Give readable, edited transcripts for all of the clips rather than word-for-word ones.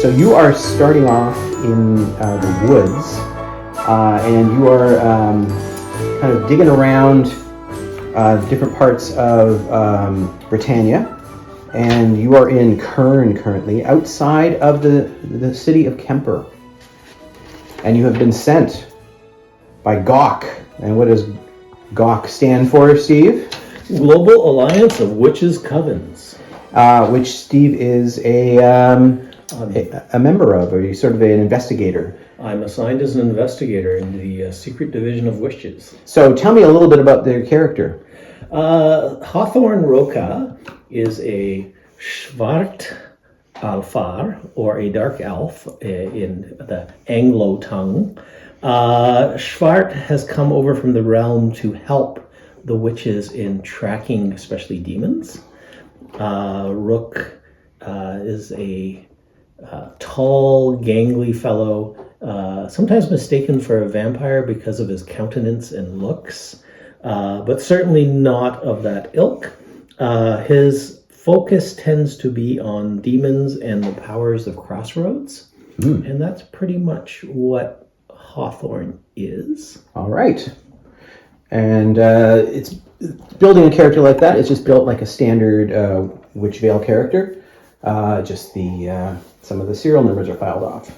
So you are starting off in the woods, and you are kind of digging around different parts of Britannia, and you are in Kern currently, outside of the city of Kemper. And you have been sent by GAWK. And what does GAWK stand for, Steve? Global Alliance of Witches' Covens. Which Steve is a member of, or he's sort of an investigator. I'm assigned as an investigator in the Secret Division of Witches. So tell me a little bit about their character. Hawthorne Roca is a Schwart Alfar, or a dark elf in the Anglo tongue. Schwart has come over from the realm to help the witches in tracking especially demons. Rook is a tall, gangly fellow, sometimes mistaken for a vampire because of his countenance and looks, but certainly not of that ilk. His focus tends to be on demons and the powers of crossroads, and that's pretty much what Hawthorne is. All right. And it's building a character like that. It's just built like a standard Wytchvale character. Just some of the serial numbers are filed off.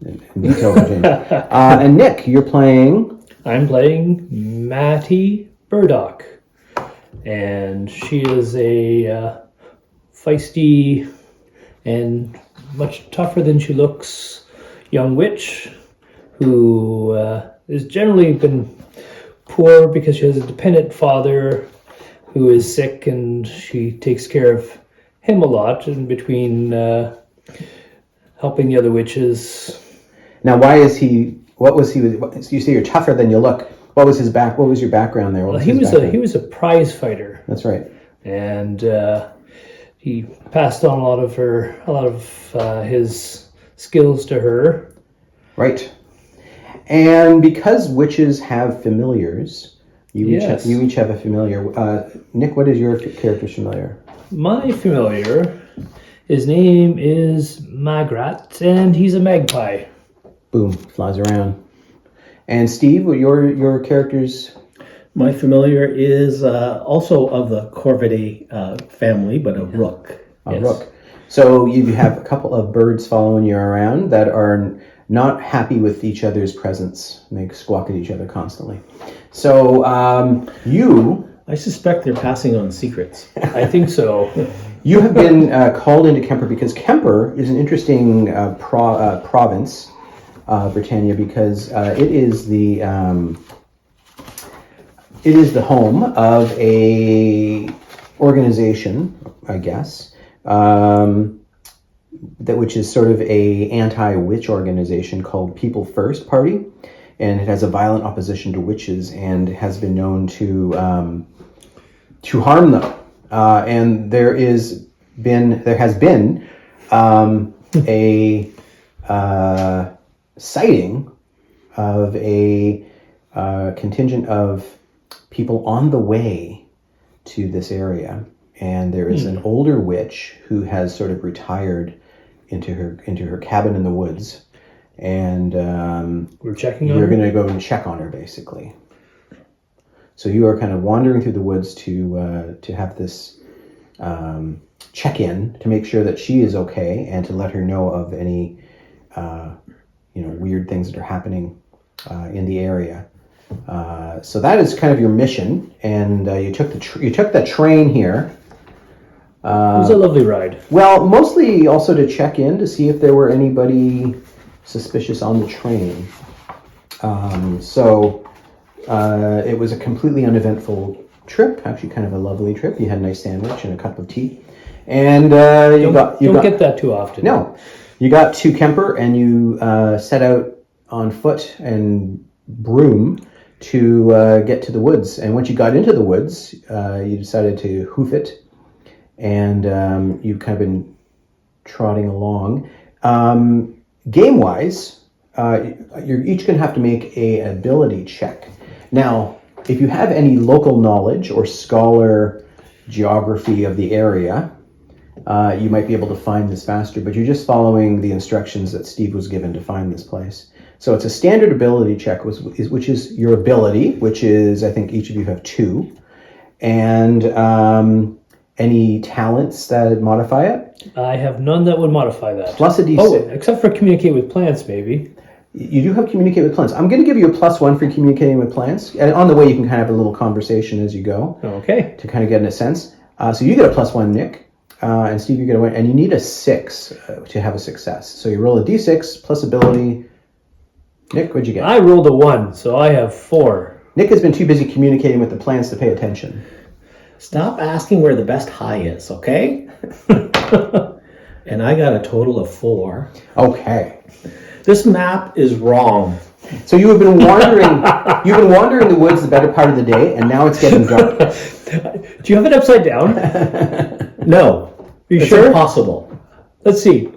And details are changed. And Nick, you're playing. I'm playing Mattie Burdock, and she is a feisty and much tougher than she looks young witch who has generally been poor because she has a dependent father who is sick, and she takes care of him a lot in between helping the other witches. Now, why is he? What was he? You say you're tougher than you look. What was his back? What was your background there? Well, he was a prize fighter. That's right. And he passed on a lot of his skills to her. Right. And because witches have familiars, you each have a familiar. Nick, what is your character's familiar? My familiar, his name is Magrat, and he's a magpie. Boom, flies around. And Steve, what your character's? My familiar is also of the Corvidae family, but a rook. A rook. So you have a couple of birds following you around that are not happy with each other's presence. They squawk at each other constantly. So I suspect they're passing on secrets. I think so. You have been called into Kemper because Kemper is an interesting province, Britannia, because it is the home of a organization, I guess, which is sort of a anti-witch organization called People First Party, and it has a violent opposition to witches and has been known to harm them. And there has been a sighting of a contingent of people on the way to this area, and there is an older witch who has sort of retired into her cabin in the woods, and we're checking on her? You're going to go and check on her, basically. So you are kind of wandering through the woods to have this check-in to make sure that she is okay and to let her know of any weird things that are happening in the area. So that is kind of your mission, and you took the train here. It was a lovely ride. Well, mostly also to check in to see if there were anybody suspicious on the train. So it was a completely uneventful trip, actually kind of a lovely trip. You had a nice sandwich and a cup of tea. And you don't get that too often. No. You got to Kemper and you set out on foot and broom to get to the woods. And once you got into the woods, you decided to hoof it. And you've kind of been trotting along. Game-wise, you're each going to have to make an ability check. Now, if you have any local knowledge or scholar geography of the area, you might be able to find this faster, but you're just following the instructions that Steve was given to find this place. So it's a standard ability check, which is your ability, which is, I think each of you have 2. And any talents that modify it? I have none that would modify that. Plus a D6. Oh, except for communicate with plants, maybe. You do have communicate with plants. I'm going to give you a +1 for communicating with plants. And on the way, you can kind of have a little conversation as you go. Okay. To kind of get in a sense. So you get a +1, Nick. And Steve, you get a 1. And you need a 6 to have a success. So you roll a D6 plus ability. Nick, what'd you get? I rolled a 1, so I have 4. Nick has been too busy communicating with the plants to pay attention. Stop asking where the best high is, okay? And I got a total of 4. Okay. This map is wrong. So you have been wandering. You've been wandering the woods the better part of the day, and now it's getting dark. Do you have it upside down? No. You It's sure? impossible. Let's see.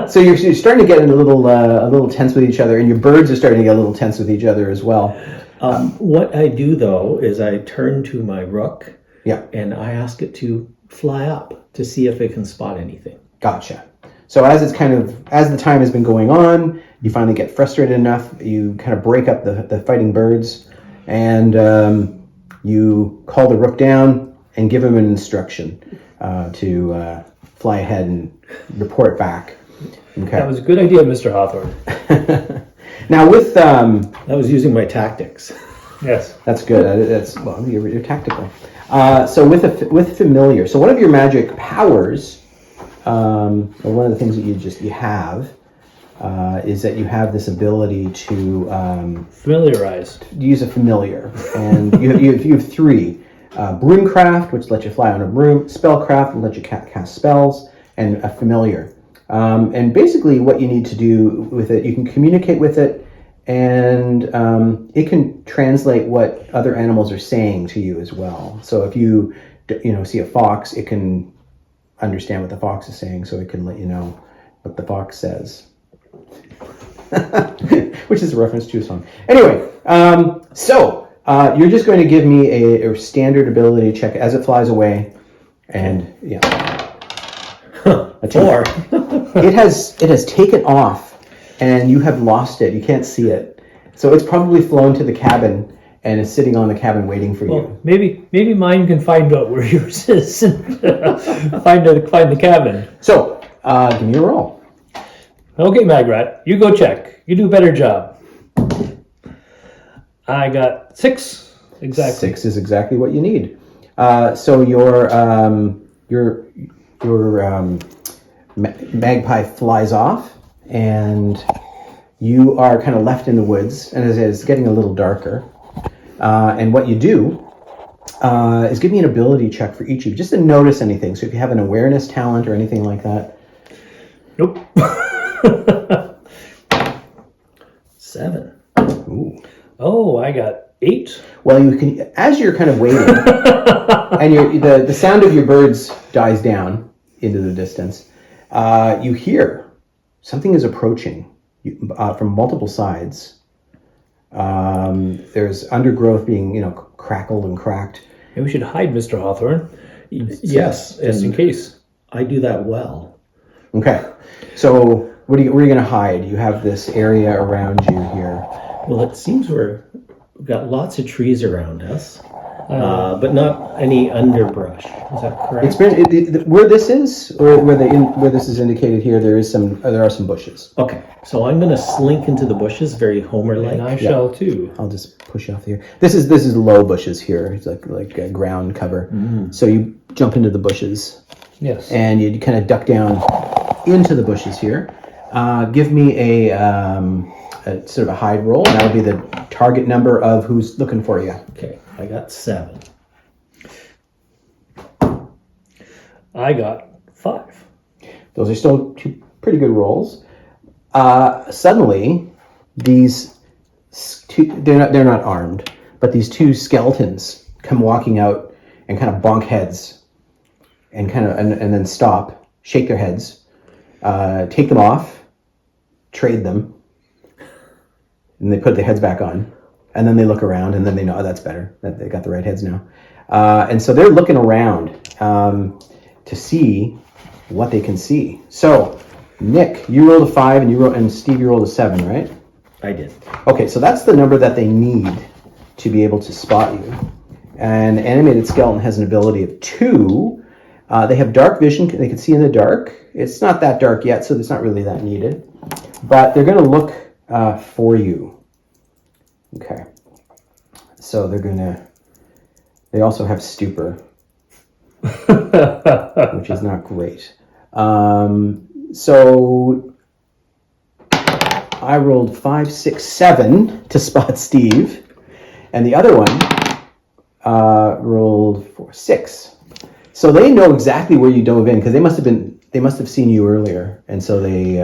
So you're starting to get a little tense with each other, and your birds are starting to get a little tense with each other as well. What I do, though, is I turn to my rook Yeah, and I ask it to fly up to see if it can spot anything. gotcha. So as the time has been going on, you finally get frustrated enough. You kind of break up the fighting birds, and you call the rook down and give him an instruction to fly ahead and report back. Okay. That was a good idea, Mr. Hawthorne. Now with I was using my tactics. Yes. that's good. You're tactical. So with familiar, so one of your magic powers, or one of the things that you have, is that you have this ability to Familiarize. use a familiar, and you have 3: broomcraft, which lets you fly on a broom; spellcraft, which lets you cast spells; and a familiar. And basically, what you need to do with it, you can communicate with it, and it can translate what other animals are saying to you as well. So if you see a fox, it can understand what the fox is saying, so it can let you know what the fox says. Which is a reference to a song. Anyway, so you're just going to give me a standard ability check as it flies away, and a 4. it has taken off, and you have lost it. You can't see it, so it's probably flown to the cabin and is sitting on the cabin waiting for you. Well, maybe mine can find out where yours is and find the cabin. So give me a roll. Okay, Magrat, you go check. You do a better job. I got 6 exactly. 6 is exactly what you need. So your magpie flies off, and you are kind of left in the woods, and it's getting a little darker. And what you do is give me an ability check for each of you, just to notice anything. So if you have an awareness talent or anything like that. Nope. 7. Ooh. Oh, I got 8. Well, you can, as you're kind of waiting, and the sound of your birds dies down into the distance, you hear something is approaching from multiple sides. There's undergrowth being, crackled and cracked. Maybe we should hide, Mr. Hawthorne. Yes, Just in case. I do that well. Okay, so where are you going to hide? You have this area around you here. Well, it seems we've got lots of trees around us, but not any underbrush. Is that correct? It's been where this is, or where this is indicated here. There are some bushes. Okay, so I'm going to slink into the bushes, very Homer-like. And I shall too. I'll just push you off here. This is low bushes here. It's like a ground cover. So you jump into the bushes. Yes. And you kind of duck down into the bushes here. Give me a sort of a hide roll, and that'll be the target number of who's looking for you. Okay, I got 7. I got 5. Those are still 2 pretty good rolls. Suddenly, these they're not armed, but these 2 skeletons come walking out and kind of bonk heads, and and then stop, shake their heads, take them off, trade them, and they put their heads back on, and then they look around, and then they know, oh, that's better, that they got the right heads now, and so they're looking around. to see what they can see. So, Nick, you rolled a 5, and Steve, you rolled a 7, right? I did. Okay, so that's the number that they need to be able to spot you. An animated skeleton has an ability of 2. They have dark vision. They can see in the dark. It's not that dark yet, so it's not really that needed. But they're going to look for you. Okay. So they also have stupor, which is not great. So I rolled 5, 6, 7 to spot Steve, and the other one rolled 4, 6. So they know exactly where you dove in because they must have seen you earlier, and so they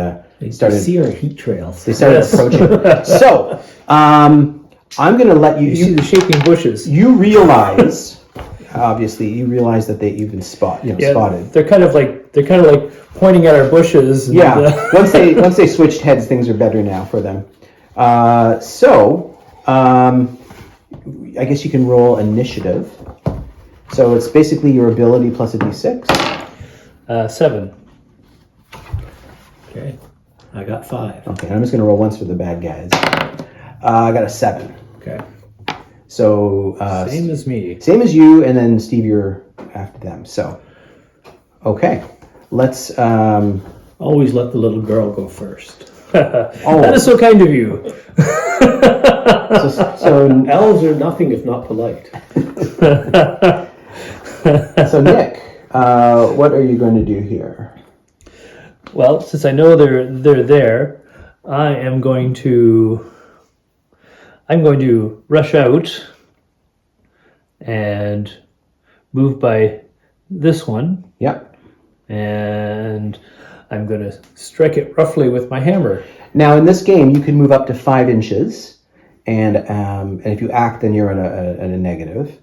started. See our heat trails. They started approaching. So I'm going to let you. You see the shaking bushes. You realize, obviously, that you've been spotted. They're kind of like pointing at our bushes. And, Yeah. once they switched heads, things are better now for them. I guess you can roll initiative. So it's basically your ability plus a d6. 7. Okay. I got 5. Okay, I'm just going to roll once for the bad guys. I got a 7. Okay. So Same as me. Same as you, and then Steve, you're after them. So, okay, let's. Always let the little girl go first. That is so kind of you. So Elves are nothing if not polite. So Nick, what are you going to do here? Well, since I know they're there, I'm going to rush out and move by this one, Yep. and I'm going to strike it roughly with my hammer. Now in this game, you can move up to 5 inches, and if you act, then you're at a negative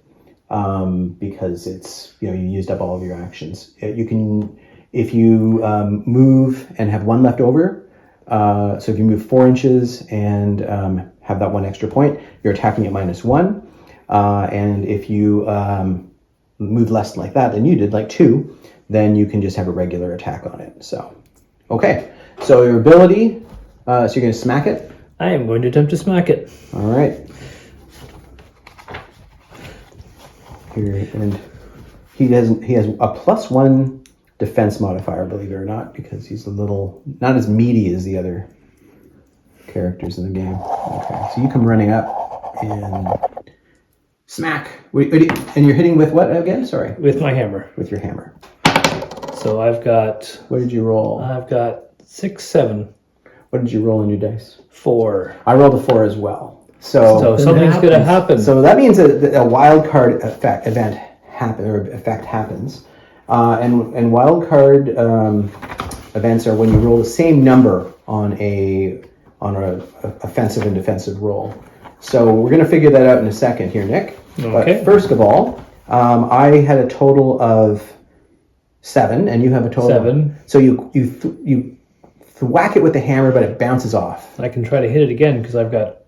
because it's you used up all of your actions. You can if you move and have 1 left over. So if you move 4 inches and have that 1 extra point, you're attacking at -1. And if you move less like that than you did, like 2, then you can just have a regular attack on it. So, okay. So your ability, so you're going to smack it? I am going to attempt to smack it. All right. Here, and he has a +1 defense modifier, believe it or not, because he's a little not as meaty as the other characters in the game. Okay, so you come running up and smack. And you're hitting with what again? Sorry. With my hammer. With your hammer. So I've got. What did you roll? I've got 6, 7. What did you roll on your dice? 4. I rolled a 4 as well. So something's going to happen. So that means a wild card event happens. And wild card events are when you roll the same number on a offensive and defensive roll. So we're going to figure that out in a second here, Nick. Okay. But first of all, I had a total of 7, and you have a total 7. So you whack it with the hammer, but it bounces off. I can try to hit it again because I've got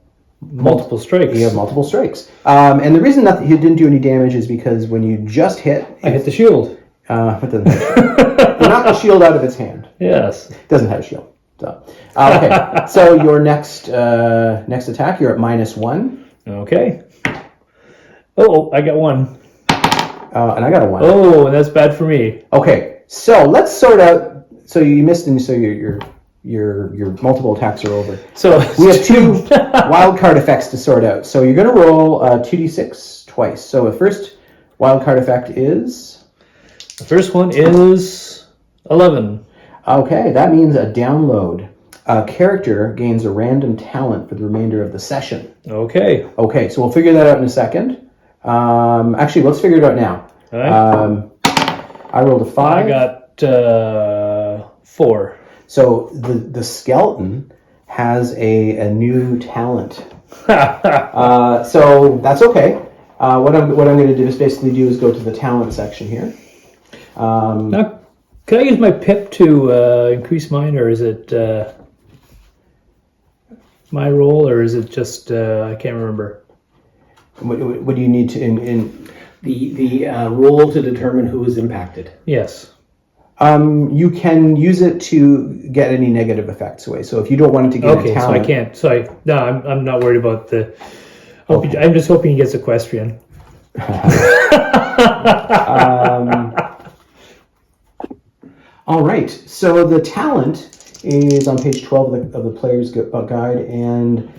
multiple strikes. You have multiple strikes. And the reason that you didn't do any damage is because when you just hit, I hit the shield. It doesn't have you knock the shield out of its hand. Yes. It doesn't have a shield. So, okay. So your next attack, you're at -1. Okay. Oh, I got 1. And I got a 1. Oh, and that's bad for me. Okay. So let's sort out. So you missed, and so your multiple attacks are over. So We have 2 wild card effects to sort out. So you're going to roll 2d6 twice. So the first wild card effect is. The first one is 11. Okay, that means a download. A character gains a random talent for the remainder of the session. Okay. Okay, so we'll figure that out in a second. Actually, let's figure it out now. All right. I rolled a 5. I got 4. So the skeleton has a new talent. So that's okay. What I'm going to do is go to the talent section here. Now, can I use my pip to increase mine, or is it my roll, or is it just I can't remember. What do you need to in The roll to determine who is impacted. Yes. You can use it to get any negative effects away. So if you don't want it to get Okay, a so talent, I can't. No, I'm not worried about the. I'm just hoping he gets equestrian. All right. So the talent is on page 12 of the player's guide, and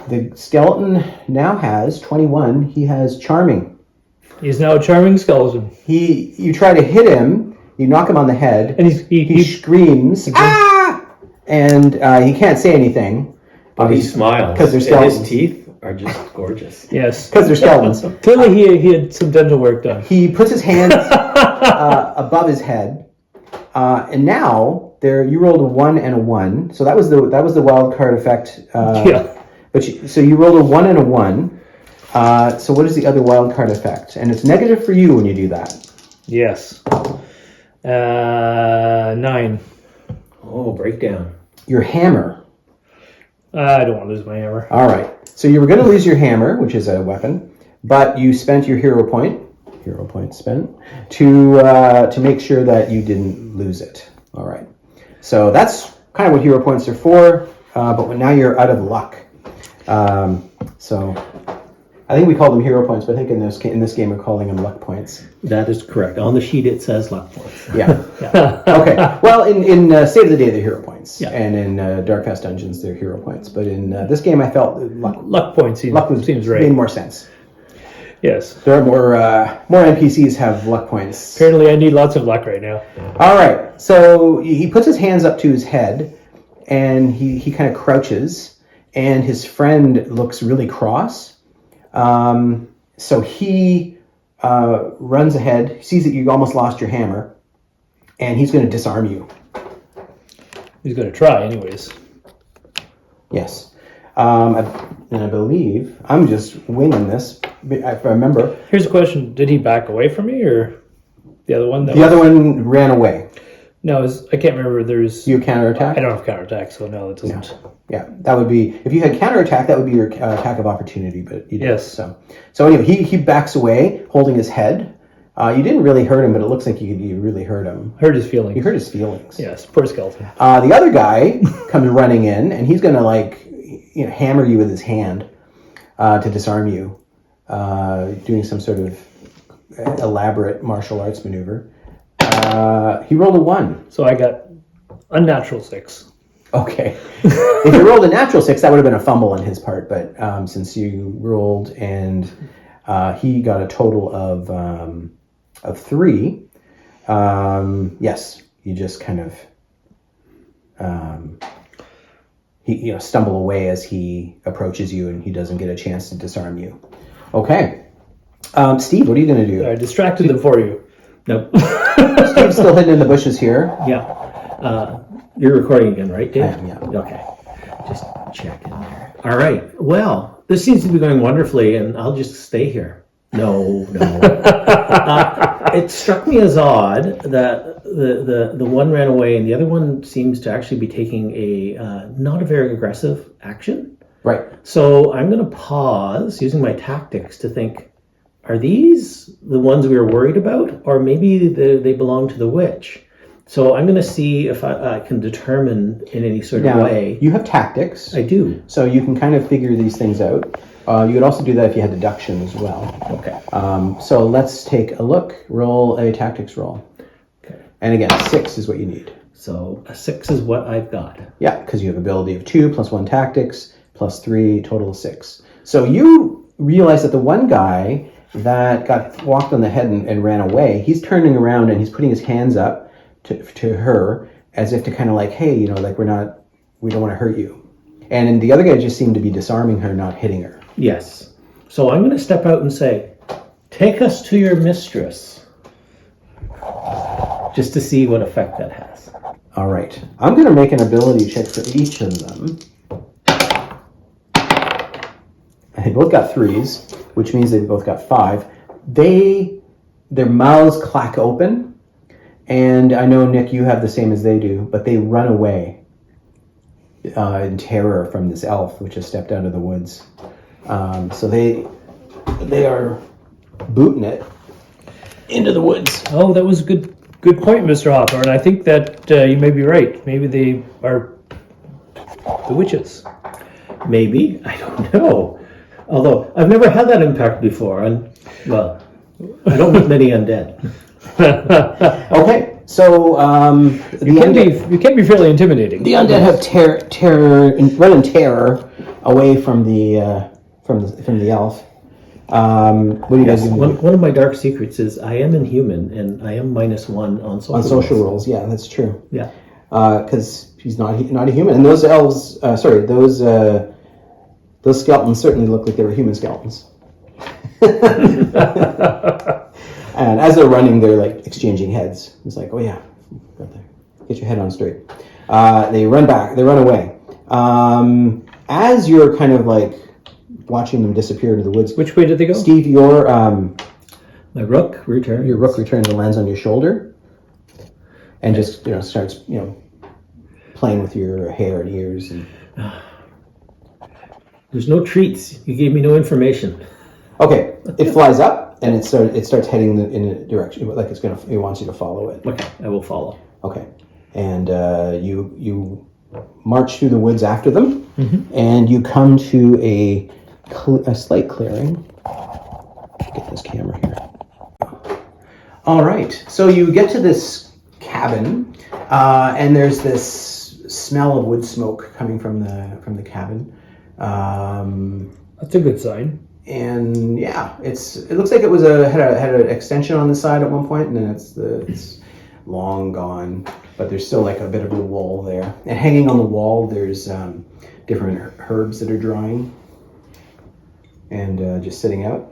the skeleton now has 21. He has charming. He's now a charming skeleton, You try to hit him, you knock him on the head, and he screams, ah! And he can't say anything. But he smiles. 'Cause they're and skeletons. his teeth are just gorgeous. yes, Because they're skeletons. clearly he had some dental work done. He puts his hands above his head, and now you rolled a 1 and a 1. So that was the wild card effect. Yeah. So you rolled a 1 and a 1. So what is the other wild card effect? And it's negative for you when you do that. Yes. 9. Oh, breakdown. Your hammer. I don't want to lose my hammer. All right. So you were going to lose your hammer, which is a weapon, but you spent your hero point spent, to make sure that you didn't lose it. All right. So that's kind of what hero points are for, but now you're out of luck. So I think we call them hero points, but I think in this game we're calling them luck points. That is correct. On the sheet it says luck points. Yeah. Yeah. Okay. Well, in State of the Day, they're hero points, Yeah. and in Dark Past Dungeons, they're hero points. But in this game, I felt Luck point seems right. made more sense. Yes. There are more NPCs have luck points. Apparently, I need lots of luck right now. All right. So he puts his hands up to his head, and he kind of crouches, and his friend looks really cross. So he runs ahead, sees that you almost lost your hammer, and he's going to disarm you. He's going to try, anyways. Yes. And I believe I'm just winging this. If I remember, Here's a question: did he back away from me, or the other one? the other one ran away. No, I can't remember. There's. You counterattack? I don't have counterattack, so no, that doesn't. Yeah, that would be, if you had counterattack, that would be your attack of opportunity, but you didn't. Yes. So anyway, he backs away, holding his head. You didn't really hurt him, but it looks like you really hurt him. Hurt his feelings. You hurt his feelings. Yes, poor skeleton. The other guy comes running in, and he's going to hammer you with his hand to disarm you, doing some sort of elaborate martial arts maneuver. He rolled a 1. So I got unnatural 6. Okay. If you rolled a natural 6, that would have been a fumble on his part, but since you rolled and he got a total of 3, yes, you just kind of he stumble away as he approaches you, and he doesn't get a chance to disarm you. Okay. Steve, what are you going to do? I distracted them for you. Nope. Steve's still hidden in the bushes here. Yeah. You're recording again, right, Dave? I am, yeah. Okay. Just check in there. All right. Well, this seems to be going wonderfully, and I'll just stay here. No. It struck me as odd that the one ran away, and the other one seems to actually be taking a not a very aggressive action. Right. So I'm going to pause using my tactics to think, are these the ones we were worried about? Or maybe they belong to the witch? So I'm going to see if I can determine in any sort of way. You have tactics. I do. So you can kind of figure these things out. You could also do that if you had deduction as well. Okay. So let's take a look. Roll a tactics roll. Okay. And again, 6 is what you need. So a 6 is what I've got. Yeah, because you have ability of 2 plus 1 tactics plus 3, total of 6. So you realize that the one guy that got walked on the head and ran away, he's turning around and he's putting his hands up to her as if to kind of like, hey, like we don't want to hurt you. And the other guy just seemed to be disarming her, not hitting her. Yes. So I'm going to step out and say, take us to your mistress. Just to see what effect that has. All right. I'm going to make an ability check for each of them. They both got 3s, which means they both got 5. Their mouths clack open. And I know, Nick, you have the same as they do, but they run away in terror from this elf, which has stepped out of the woods. So they are booting it into the woods. Oh, that was good Good point, Mr. Hawthorne. I think that you may be right. Maybe they are the witches. Maybe, I don't know. Although I've never had that impact before, and well, I don't meet many undead. Okay, so You can be fairly intimidating. the undead have run in terror away from the elf. What do you guys do? One of my dark secrets is I am inhuman, and I am -1 on social On social rolls. rolls, yeah, that's true. Yeah. Because he's not a human, and those elves, those skeletons certainly look like they were human skeletons. And as they're running, they're like exchanging heads. It's like, oh yeah, got there. Get your head on straight. They run back. They run away. As you're kind of like watching them disappear into the woods. Which way did they go? Steve, your My rook returns. your rook returns and lands on your shoulder, and just starts playing with your hair and ears. And There's no treats. You gave me no information. okay, it flies up and it starts heading in a direction like it wants you to follow it. Okay, I will follow. Okay, and you march through the woods after them, and you come to a slight clearing. Get this camera here. All right, so you get to this cabin, and there's this smell of wood smoke coming from the cabin. That's a good sign. And yeah, it looks like it was had an extension on the side at one point, and then it's long gone. But there's still like a bit of a wall there, and hanging on the wall there's different herbs that are drying and just sitting out.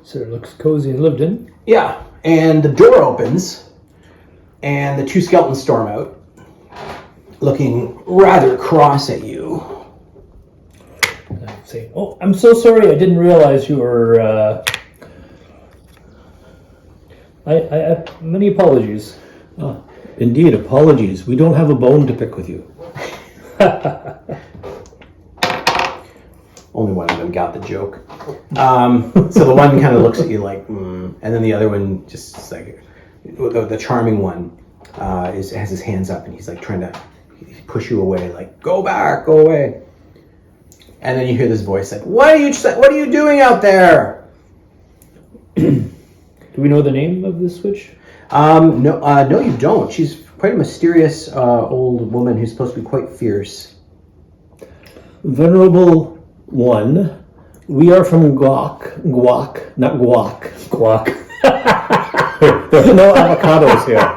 So it looks cozy and lived in. Yeah, and the door opens, and the two skeletons storm out, looking rather cross at you. I say, oh, I'm so sorry. I didn't realize you were. I many apologies. Indeed, apologies. We don't have a bone to pick with you. Only one of them got the joke. So the one kind of looks at you like, and then the other one just like, the charming one has his hands up and he's like trying to push you away, like go back, go away. And then you hear this voice like, "What are you doing out there?" Do we know the name of this witch? No, you don't. She's quite a mysterious old woman who's supposed to be quite fierce. Venerable one, we are from Guac, not Guac. Guac. There's no avocados here.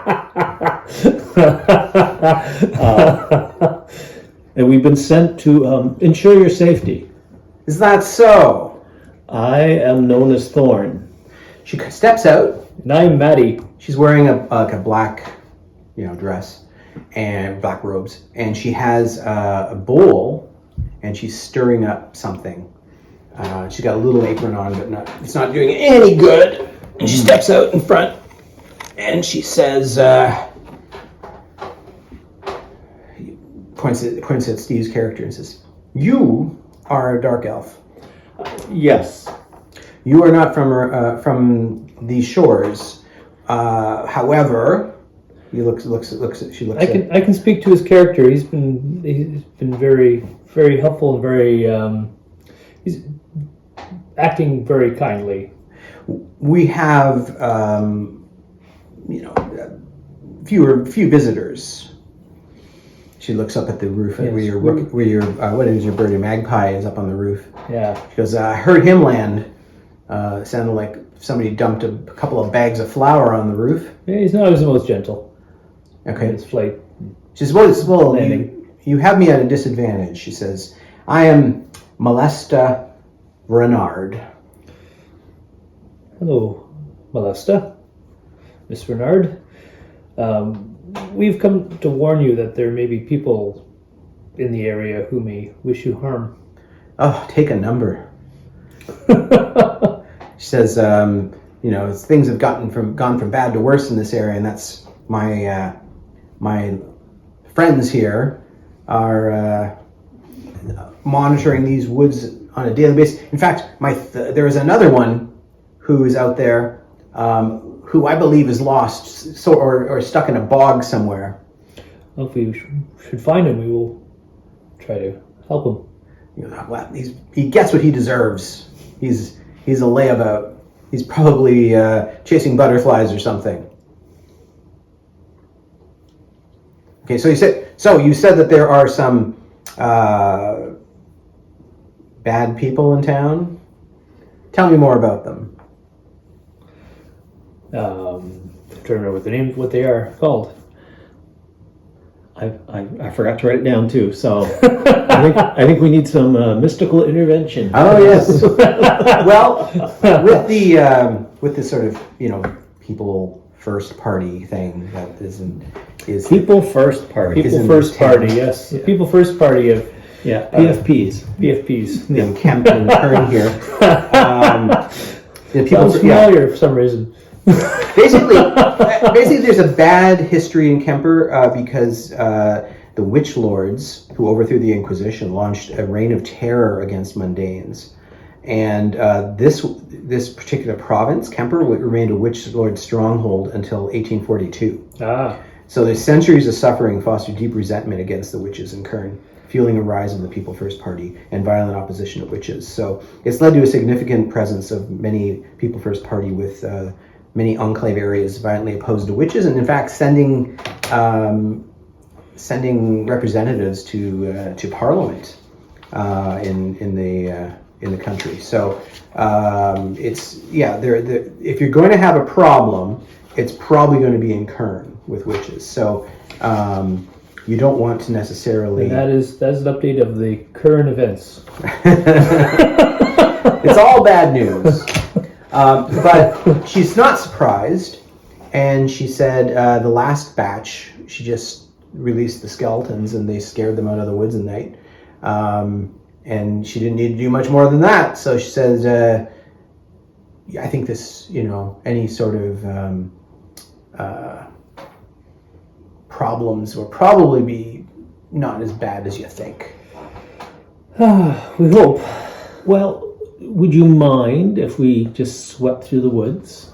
And we've been sent to ensure your safety. Is that so? I am known as Thorn. She steps out. And I'm Maddie. She's wearing a black, dress and black robes, and she has a bowl, and she's stirring up something. She's got a little apron on, but it's not doing any good. And she steps out in front, and she says, points at Steve's character and says, "You are a dark elf. Yes. You are not from these shores. However," he looks. She looks. I can speak to his character. He's been very, very helpful and very. He's acting very kindly. We have, few visitors. She looks up at the roof Yes. where your what is your bird? Your magpie is up on the roof. Yeah. She goes, "I heard him land. Sounded like somebody dumped a couple of bags of flour on the roof." Yeah, he's not always the most gentle. Okay. In his flight. She says, "Well, Landing. you have me at a disadvantage." She says, "I am Molesta Renard." Hello, Molesta. Miss Renard. We've come to warn you that there may be people in the area who may wish you harm. "Oh, take a number." She says, things have gone from bad to worse in this area, and that's my friends here are monitoring these woods on a daily basis. In fact, there is another one who is out there who I believe is lost, or stuck in a bog somewhere. Well, if we should find him, we will try to help him. Well, he gets what he deserves. He's a layabout. He's probably chasing butterflies or something. Okay, so you said that there are some bad people in town. Tell me more about them. I'm trying to remember what they are called. I forgot to write it down too. So I think we need some mystical intervention. Oh yes. Well, with the sort of people first party thing that is People first party. People first party, yes. Yeah. People first party of PFPs. PFPs. being Kemp and Kern here. The people, Sounds familiar for some reason. basically, there's a bad history in Kemper because the witch lords who overthrew the Inquisition launched a reign of terror against mundanes, and this particular province, Kemper, remained a witch lord stronghold until 1842. So the centuries of suffering fostered deep resentment against the witches in Kern, fueling a rise of the People First Party and violent opposition to witches. So it's led to a significant presence of many People First Party with many enclave areas violently opposed to witches, and in fact sending representatives to Parliament in the country. So if you're going to have a problem, it's probably going to be in Kern with witches. So you don't want to necessarily. And that's an update of the current events. It's all bad news. But she's not surprised, and she said the last batch, she just released the skeletons and they scared them out of the woods at night. And she didn't need to do much more than that. So she says, I think this, any sort of problems will probably be not as bad as you think. We hope. Well, would you mind if we just swept through the woods?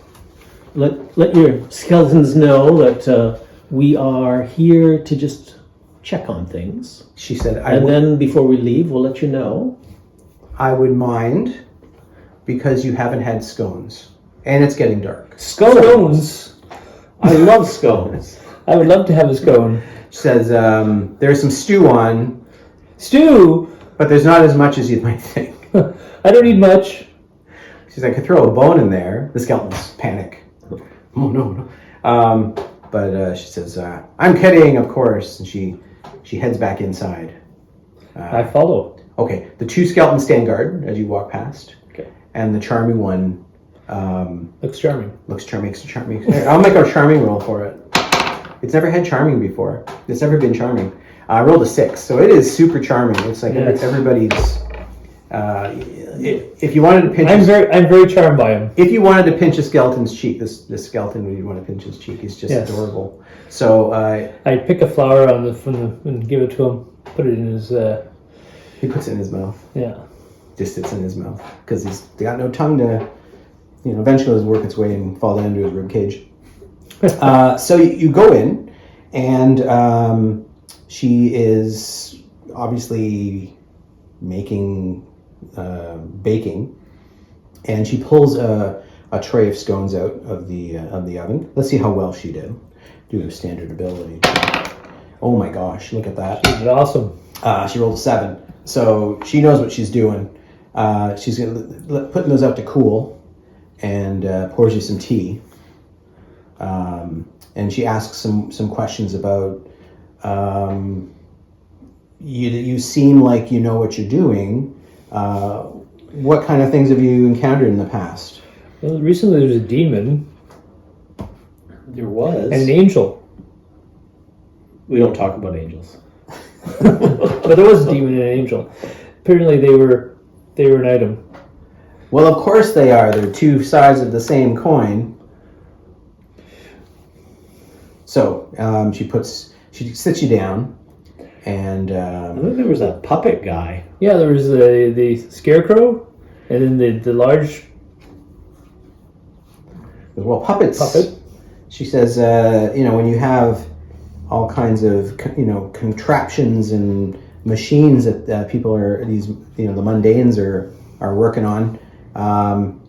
Let your skeletons know that we are here to just check on things. She said, then before we leave, we'll let you know. I would mind, because you haven't had scones. And it's getting dark. Scones? I love scones. I would love to have a scone. She says, there's some stew on. Stew? But there's not as much as you might think. I don't need much. She's like, I could throw a bone in there. The skeletons panic. Oh, no. But she says, I'm kidding, of course. And she heads back inside. I follow. Okay, the two skeletons stand guard as you walk past. Okay. And the charming one... looks charming. Looks charming. I'll make our charming roll for it. It's never had charming before. It's never been charming. I rolled a 6, so it is super charming. It's like everybody's... if you wanted to pinch... I'm very charmed by him. If you wanted to pinch a skeleton's cheek, this skeleton, you'd want to pinch his cheek. He's just adorable. So... I'd pick a flower and give it to him. Put it in his... He puts it in his mouth. Yeah. Just sits in his mouth. Because he's got no tongue to... eventually it'll work its way and fall down into his rib cage. So you go in, and she is obviously making, baking, and she pulls a tray of scones out of the oven. Let's see how well she did. Do a standard ability. Oh my gosh, look at that. She did awesome. She rolled a 7. So she knows what she's doing. She's putting those out to cool, and pours you some tea. And she asks some questions about, you seem like you know what you're doing. What kind of things have you encountered in the past? Well, recently there was a demon. There was. And an angel. We don't talk about angels. But there was a demon and an angel. Apparently they were an item. Well, of course they are. They're two sides of the same coin. So she sits you down, and I think there was a puppet guy. Yeah, there was the scarecrow, and then the large goes, well, puppets. Puppet. She says, when you have all kinds of, contraptions and machines that people are the mundanes are working on.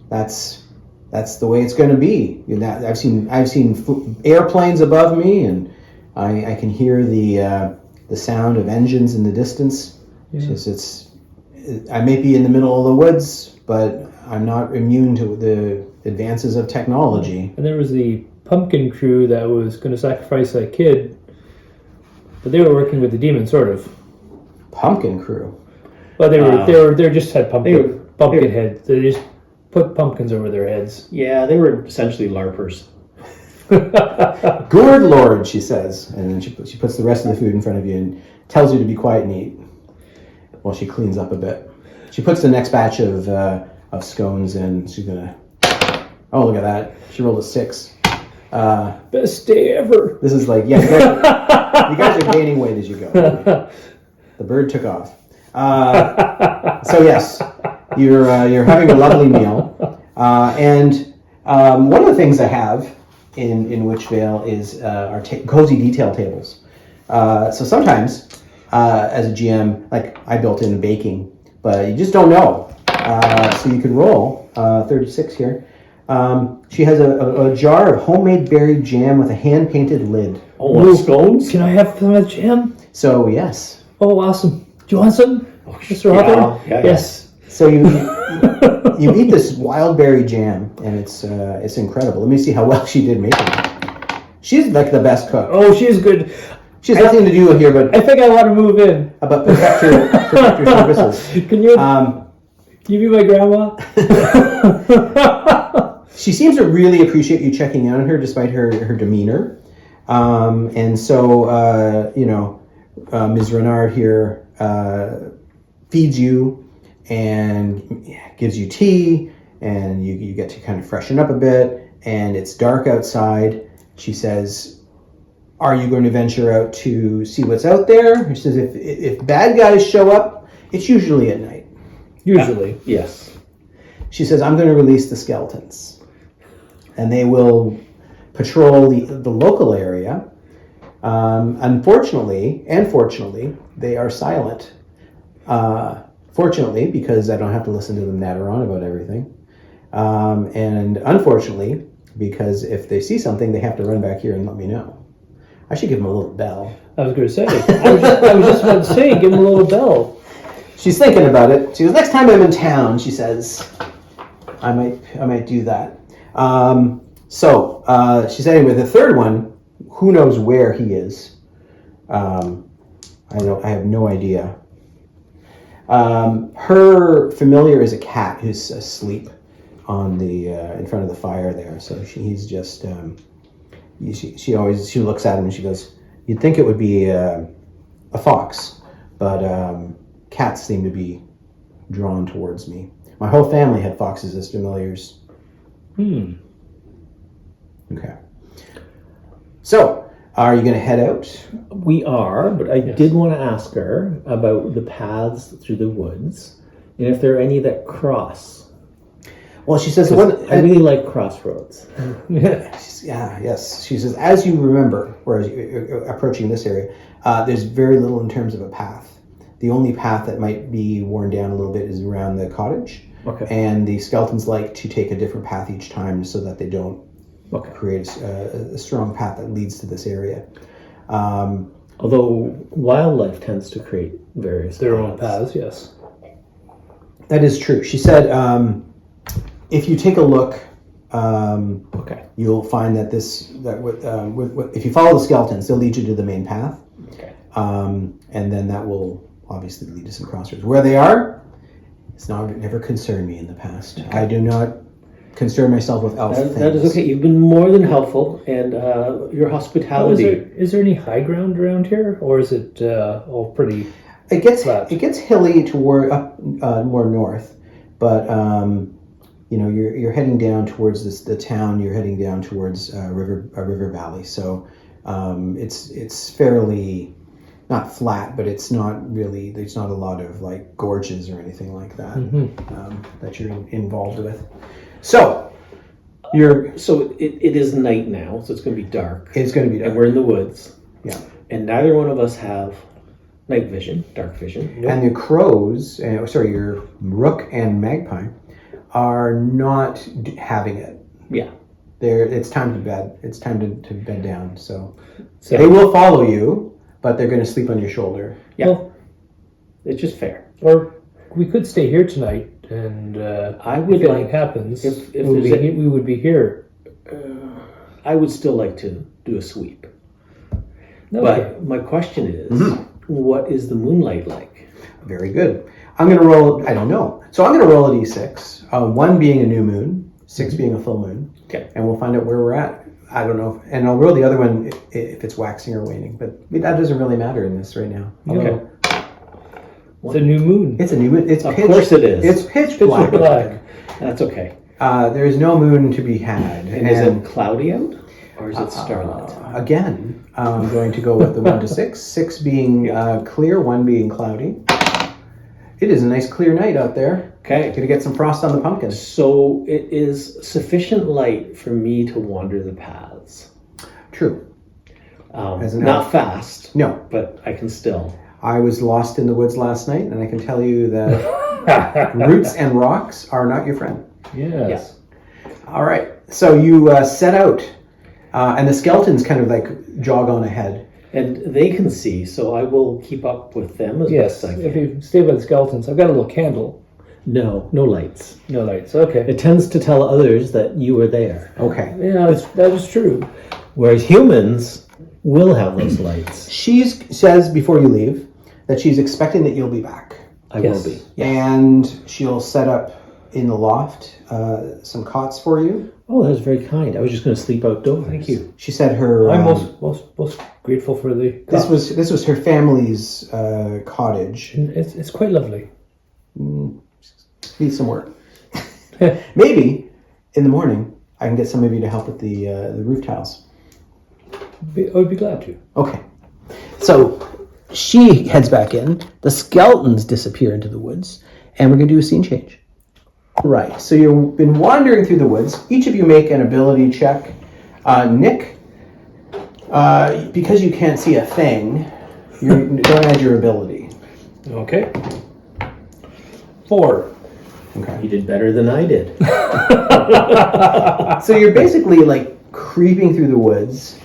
That's the way it's going to be. I've seen airplanes above me, and I can hear the sound of engines in the distance. Yeah. I may be in the middle of the woods, but I'm not immune to the advances of technology. And there was the pumpkin crew that was going to sacrifice that kid, but they were working with the demon, sort of. Pumpkin crew. Well, they just had pumpkin heads. They just put pumpkins over their heads. Yeah, they were essentially LARPers. Good Lord, she says, and then she puts the rest of the food in front of you and tells you to be quiet and eat while she cleans up a bit. She puts the next batch of scones in. She's gonna. Oh, look at that! She rolled a 6. Best day ever. This is like, you guys are gaining weight as you go. The bird took off. So yes, you're having a lovely meal, and one of the things I have in Wytchvale is our cozy detail tables. So sometimes, as a GM, like I built in baking, but you just don't know. So you can roll 36 here. She has a jar of homemade berry jam with a hand-painted lid. Oh, what, scones? Can I have some of the jam? So yes. Oh, awesome. Do you want some, Mr. Hawthorne? Yeah, Yes. So you eat this wild berry jam, and it's incredible. Let me see how well she did making it. She's like the best cook. Oh, she's good. She has nothing to do here, but I think I want to move in. about perfect your services. Can you be my grandma? She seems to really appreciate you checking in on her, despite her demeanor. And so, Ms. Renard here feeds you and gives you tea, and you get to kind of freshen up a bit. And it's dark outside. She says, "Are you going to venture out to see what's out there?" She says, "If bad guys show up, it's usually at night." Usually. Yes. She says, "I'm going to release the skeletons, and they will patrol the local area. Unfortunately, and fortunately, they are silent. Fortunately, because I don't have to listen to them natter on about everything. And unfortunately, because if they see something, they have to run back here and let me know. I should give them a little bell." I was going to say. I was just about to say, give him a little bell. She's thinking about it. She goes, "Next time I'm in town," she says, I might do that. So she said, anyway, the third one, who knows where he is? I have no idea. Her familiar is a cat who's asleep on the in front of the fire there. So he's just she looks at him and she goes, "You'd think it would be a fox, but cats seem to be drawn towards me. My whole family had foxes as familiars." Okay. So, are you going to head out? We are, but I did want to ask her about the paths through the woods, and if there are any that cross. Well, she says, I really like crossroads. Yes. She says, as you remember, whereas you're approaching this area, there's very little in terms of a path. The only path that might be worn down a little bit is around the cottage. Okay. And the skeletons like to take a different path each time so that they don't create a strong path that leads to this area. Although wildlife tends to create various Their own paths, yes. That is true. She said, if you take a look, you'll find that if you follow the skeletons, they'll lead you to the main path. Okay. And then that will obviously lead to some crossroads. Where they are, never concerned me in the past. Okay. I do not concern myself with elf things. That is okay. You've been more than helpful, and your hospitality. Is there any high ground around here, or is it all pretty? It gets flat? It gets hilly toward up more north, but you're heading down towards the town. You're heading down towards a river valley. So it's fairly not flat, but it's not really. There's not a lot of like gorges or anything like that that you're involved with. So So it is night now, so it's going to be dark. It's going to be And dark. we're in the woods. Yeah. And neither one of us have night vision, dark vision. And the crows, your rook and magpie, are not having it. Yeah. It's time to bed. It's time to bed down. So they will follow you, but they're going to sleep on your shoulder. Yeah. Well, It's just fair. or we could stay here tonight, and I would if like- anything happens, if we would be here. I would still like to do a sweep. Okay. But my question is, what is the moonlight like? Very good. I'm going to roll, I don't know. So I'm going to roll a d6, 1 being a new moon, 6 being a full moon. Okay. And we'll find out where we're at. I don't know. And I'll roll the other one if it's waxing or waning. But that doesn't really matter in this right now. Okay. It's a new moon. It's a new moon. It's Of pitch, course it is. It's pitch black. Black. That's okay. There is no moon to be had. And is it cloudy out? Or is it starlight? Again, I'm going to go with the 1 to 6. 6 being clear, 1 being cloudy. It is a nice clear night out there. Okay. Gonna get some frost on the pumpkins. So it is sufficient light for me to wander the paths. True. As an Not elf. fast, No, but I can still. I was lost in the woods last night, and I can tell you that roots and rocks are not your friend. Yes. All right, so you set out, and the skeletons kind of like jog on ahead. And they can see, so I will keep up with them as Yes. best I If can. you stay by the skeletons, I've got a little candle. No lights. No lights. Okay. It tends to tell others that you are there. Okay. Yeah, that is true. Whereas humans will have those lights. She says before you leave that she's expecting that you'll be back, I Yes. will be. and she'll set up in the loft some cots for you. Oh, that's very kind. I was just going to sleep outdoors. Thank you. She said her. I'm most grateful for the. This was her family's cottage. It's quite lovely. Needs some work. Maybe in the morning I can get some of you to help with the roof tiles. I would be glad to. Okay. So she heads back in. The skeletons disappear into the woods, and we're going to do a scene change. Right. So you've been wandering through the woods. Each of you make an ability check. Nick, because you can't see a thing, you don't add your ability. Okay. 4. Okay. You did better than I did. So you're basically like creeping through the woods,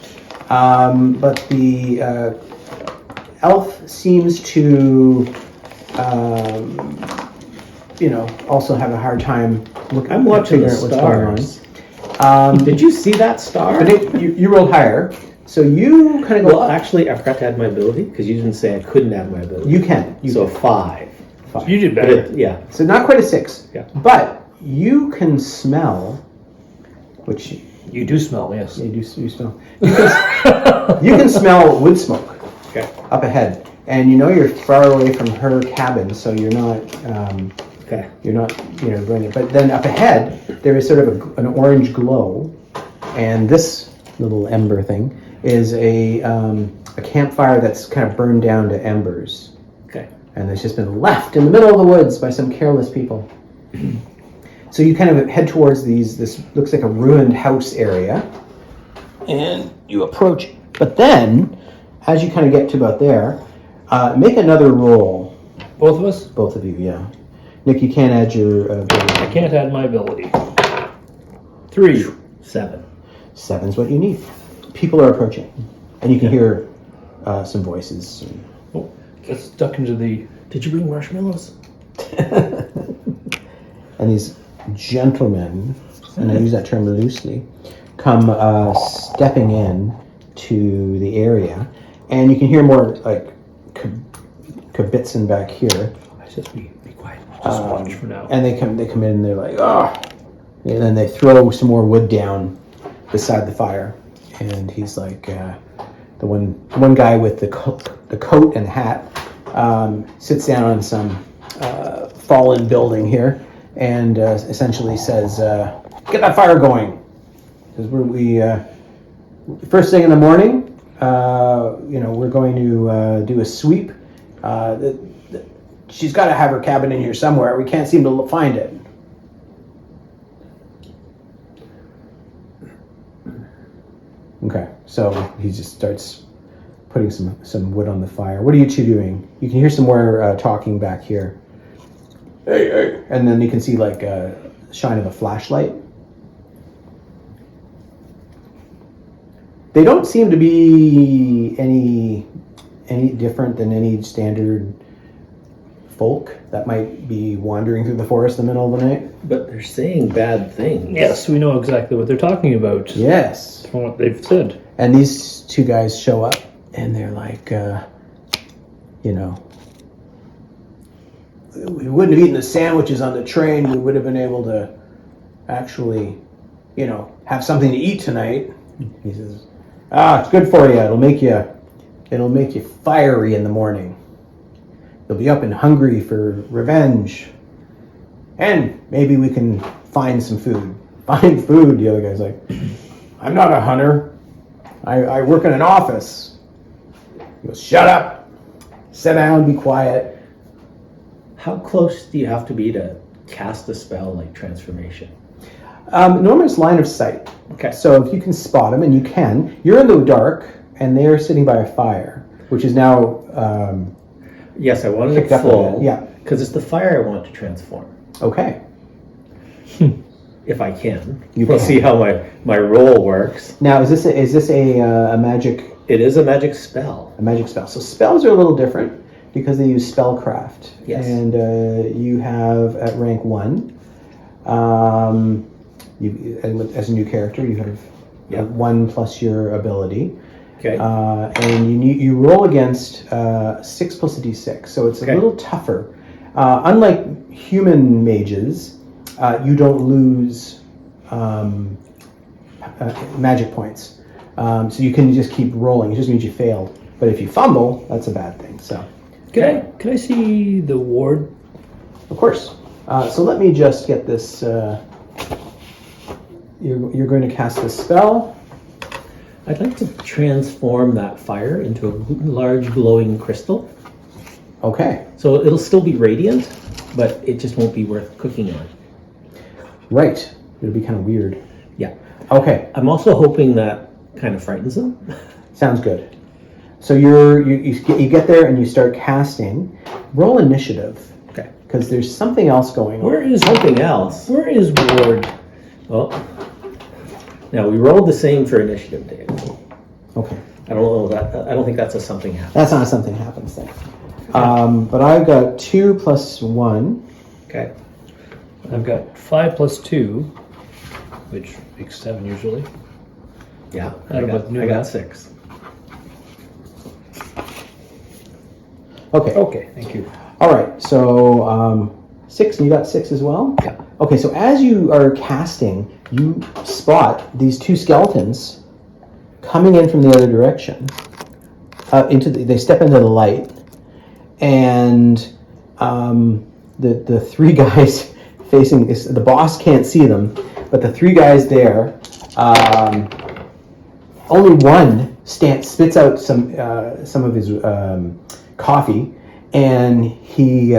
but the elf seems to, also have a hard time looking. I'm watching the figuring out what's stars. going on. Did you see that star? But you rolled higher, so you kind of go Well, up. actually, I forgot to add my ability because you didn't say I couldn't add my ability. You can. So 5. You did But better. yeah. So not quite a 6. Yeah. But you can smell, which You do smell, yes. you smell. You can smell wood smoke. Okay. Up ahead, and you're far away from her cabin, so you're not Okay. going there. But then up ahead, there is sort of an orange glow, and this little ember thing is a campfire that's kind of burned down to embers, Okay. and it's just been left in the middle of the woods by some careless people. So you kind of head towards this looks like a ruined house area, and you approach. But then, as you kind of get to about there, make another roll. Both of us? Both of you, yeah. Nick, you can't add your I ability. can't add my ability. 3. 7. 7's what you need. People are approaching, and you can hear some voices. Oh, let's duck into the. Did you bring marshmallows? And these gentlemen, and I use that term loosely, come stepping in to the area, and you can hear more like kibitzing back here. I just be quiet. Just watch for now. And they come in and they're like, oh, and then they throw some more wood down beside the fire, and he's like, the one guy with the coat and hat sits down on some fallen building here, and essentially says, "Get that fire going." Because we first thing in the morning, we're going to do a sweep. She's got to have her cabin in here somewhere. We can't seem to find it. Okay, so he just starts putting some wood on the fire. What are you two doing? You can hear some more talking back here. Hey, hey. And then you can see like a shine of a flashlight. They don't seem to be any different than any standard folk that might be wandering through the forest in the middle of the night. But they're saying bad things. Yes, we know exactly what they're talking about. Yes. From what they've said. And these two guys show up, and they're like, we wouldn't have eaten the sandwiches on the train. We would have been able to actually, have something to eat tonight. He says, it's good for you. It'll make you fiery in the morning. You'll be up and hungry for revenge. And maybe we can find some food. Find food, the other guy's like, I'm not a hunter. I work in an office. He goes, shut up. Sit down, be quiet. How close do you have to be to cast a spell like transformation? Normally it's line of sight. Okay. So if you can spot them, and you can, you're in the dark, and they're sitting by a fire, which is now... Yes, I wanted picked it up on full. it, yeah. Because it's the fire I want to transform. Okay. If I can. You We'll can. see how my roll works. Now, is this a magic... It is a magic spell. A magic spell. So spells are a little different because they use spellcraft. Yes. And you have at rank 1, as a new character, you have 1 plus your ability. Okay. And you roll against 6 plus a d6, so it's a Okay. little tougher. Unlike human mages, you don't lose magic points. So you can just keep rolling. It just means you failed. But if you fumble, that's a bad thing. So, Can I see the ward? of course. So let me just get this. You're going to cast this spell. I'd like to transform that fire into a large glowing crystal. Okay. So it'll still be radiant, but it just won't be worth cooking on. Right. It'll be kind of weird. Yeah. Okay. I'm also hoping that kind of frightens them. Sounds good. So you get there and you start casting. Roll initiative. Okay. Because there's something else going on. Where is Something else. Where is ward? Well, now we rolled the same for initiative, Dave. Okay. I don't know that. I don't think that's a something happens. That's not something happens thing. But I've got 2 plus 1. Okay. I've got 5 plus 2, which makes 7 usually. Yeah. Out of a new I got map. 6. Okay. Okay, thank you. All right. So 6, and you got 6 as well? Yeah. Okay, so as you are casting, you spot these 2 skeletons coming in from the other direction. They step into the light, and the 3 guys facing the boss can't see them, but the 3 guys there, only one spits out some of his coffee. And he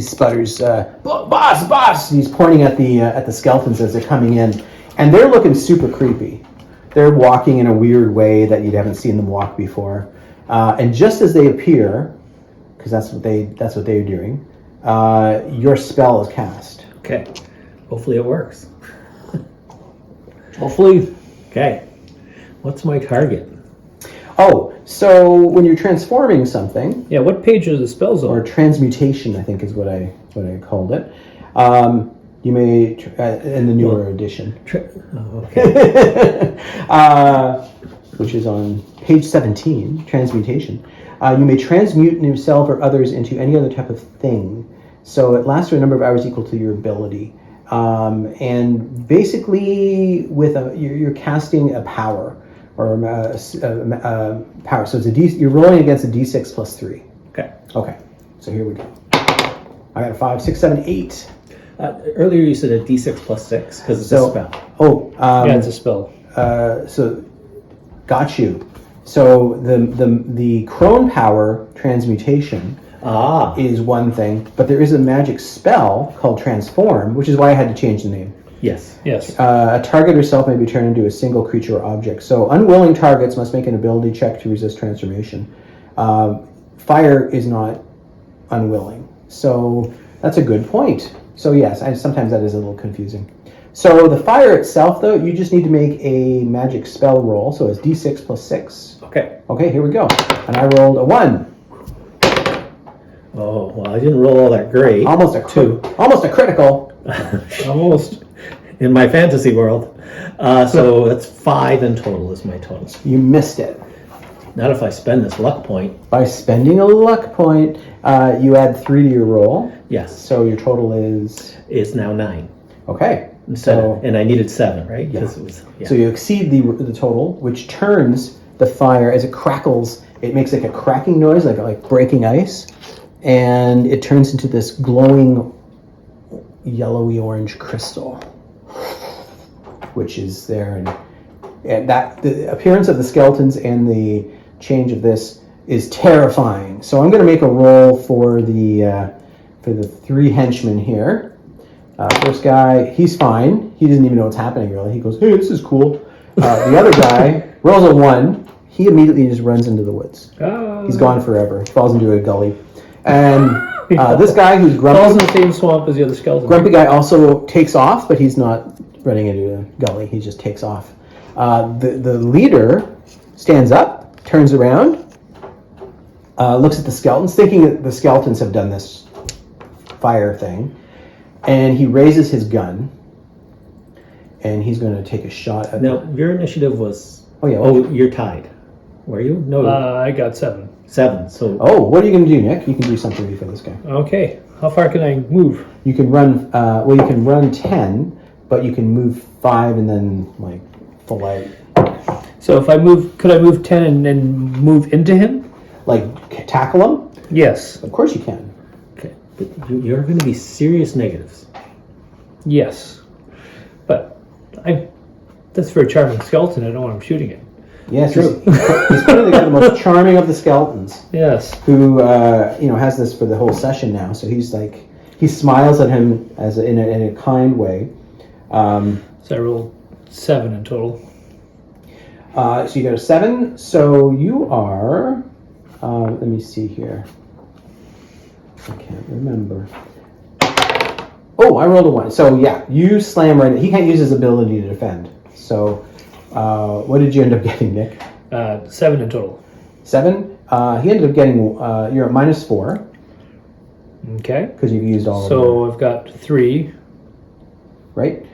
sputters, "Boss!" He's pointing at the skeletons as they're coming in, and they're looking super creepy. They're walking in a weird way that you haven't seen them walk before. And just as they appear, because that's what they're doing, your spell is cast. Okay. Hopefully it works. Hopefully. Okay. What's my target? Oh, so when you're transforming something, Yeah, what page are the spells or on? transmutation, I think is what I called it. You may in the newer edition. Oh, okay. Which is on page 17, transmutation. You may transmute yourself or others into any other type of thing. So it lasts for a number of hours equal to your ability. And basically, you're casting a power, or a power. So you're rolling against a d6 plus 3. Okay. Okay, so here we go. I got a 5, 6, 7, 8. Earlier you said a d6 plus 6 because it's a spell. Oh, Yeah, it's a spell. so got you. So the crone power transmutation Ah. is one thing, but there is a magic spell called transform, which is why I had to change the name. Yes. Yes. A target or self may be turned into a single creature or object. So unwilling targets must make an ability check to resist transformation. Fire is not unwilling. So that's a good point. So yes, sometimes that is a little confusing. So the fire itself, though, you just need to make a magic spell roll. So it's d6 plus 6. Okay. Okay, here we go. And I rolled a 1. Oh, well, I didn't roll all that great. Almost a critical. Almost. In my fantasy world. So that's 5 in total is my total. You missed it. Not if I spend this luck point. By spending a luck point, you add 3 to your roll. Yes. So your total is... It's now 9. Okay. And I needed 7, right? Yeah. It was, So you exceed the total, which turns the fire, as it crackles, it makes like a cracking noise, like breaking ice. And it turns into this glowing yellowy orange crystal, which is there. And that the appearance of the skeletons and the change of this is terrifying. So I'm going to make a roll for the 3 henchmen here. First guy, he's fine. He doesn't even know what's happening, really. He goes, hey, this is cool. The other guy rolls a 1. He immediately just runs into the woods. He's gone forever. Falls into a gully. And this guy who's grumpy... Falls in the same swamp as the other skeleton. Grumpy guy also takes off, but he's not running into a gully. He just takes off. The leader stands up, turns around, looks at the skeletons, thinking that the skeletons have done this fire thing. And he raises his gun, and he's going to take a shot at... Now, your initiative was... Oh, yeah. Oh, you're tied. Were you? No. I got 7. 7. So. Oh, what are you going to do, Nick? You can do something before this guy. Okay. How far can I move? You can run... you can run 10, but you can move 5 and then, full out. So if I move, could I move 10 and then move into him? Tackle him? Yes. Of course you can. Okay. But you're going to be serious negatives. Yes. But that's for a charming skeleton. I don't want him shooting it. Yes, True. he's probably the most charming of the skeletons. Yes. Who has this for the whole session now. So he's he smiles at him in a kind way. So I rolled 7 in total. So you got a 7. So you are. Let me see here. I can't remember. Oh, I rolled a 1. So yeah, you slam right. He can't use his ability to defend. So what did you end up getting, Nick? 7 in total. 7. He ended up getting. You're at -4 Okay. because you've used all. So of I've got 3. Right.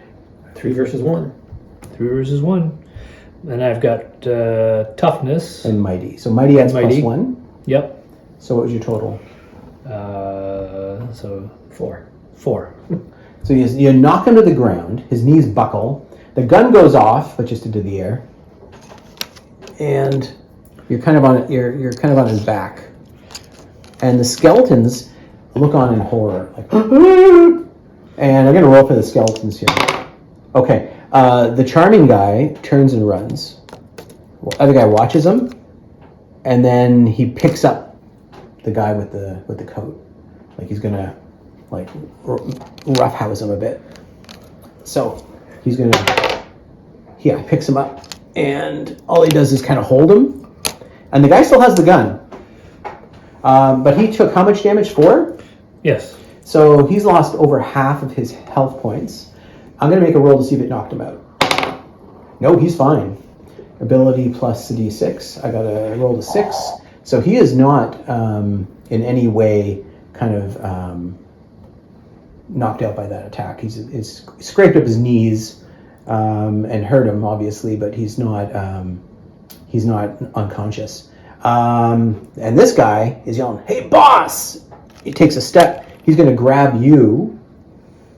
3 versus 1. 3 versus 1. And I've got toughness. And mighty. So mighty adds Mighty. +1. Yep. So what was your total? So 4. 4. So you knock him to the ground. His knees buckle. The gun goes off, but just into the air. And you're kind of on you're kind of on his back. And the skeletons look on in horror, and I'm gonna roll for the skeletons here. Okay. The charming guy turns and runs. The other guy watches him, and then he picks up the guy with the coat, like he's gonna roughhouse him a bit. So he's gonna picks him up, and all he does is kind of hold him, and the guy still has the gun, but he took how much damage? 4. Yes. So he's lost over half of his health points. I'm going to make a roll to see if it knocked him out. No, he's fine. Ability plus a d6. I got a roll to 6. So he is not in any way kind of knocked out by that attack. He's scraped up his knees and hurt him, obviously, but he's not unconscious. And this guy is yelling, "Hey, boss!" He takes a step. He's going to grab you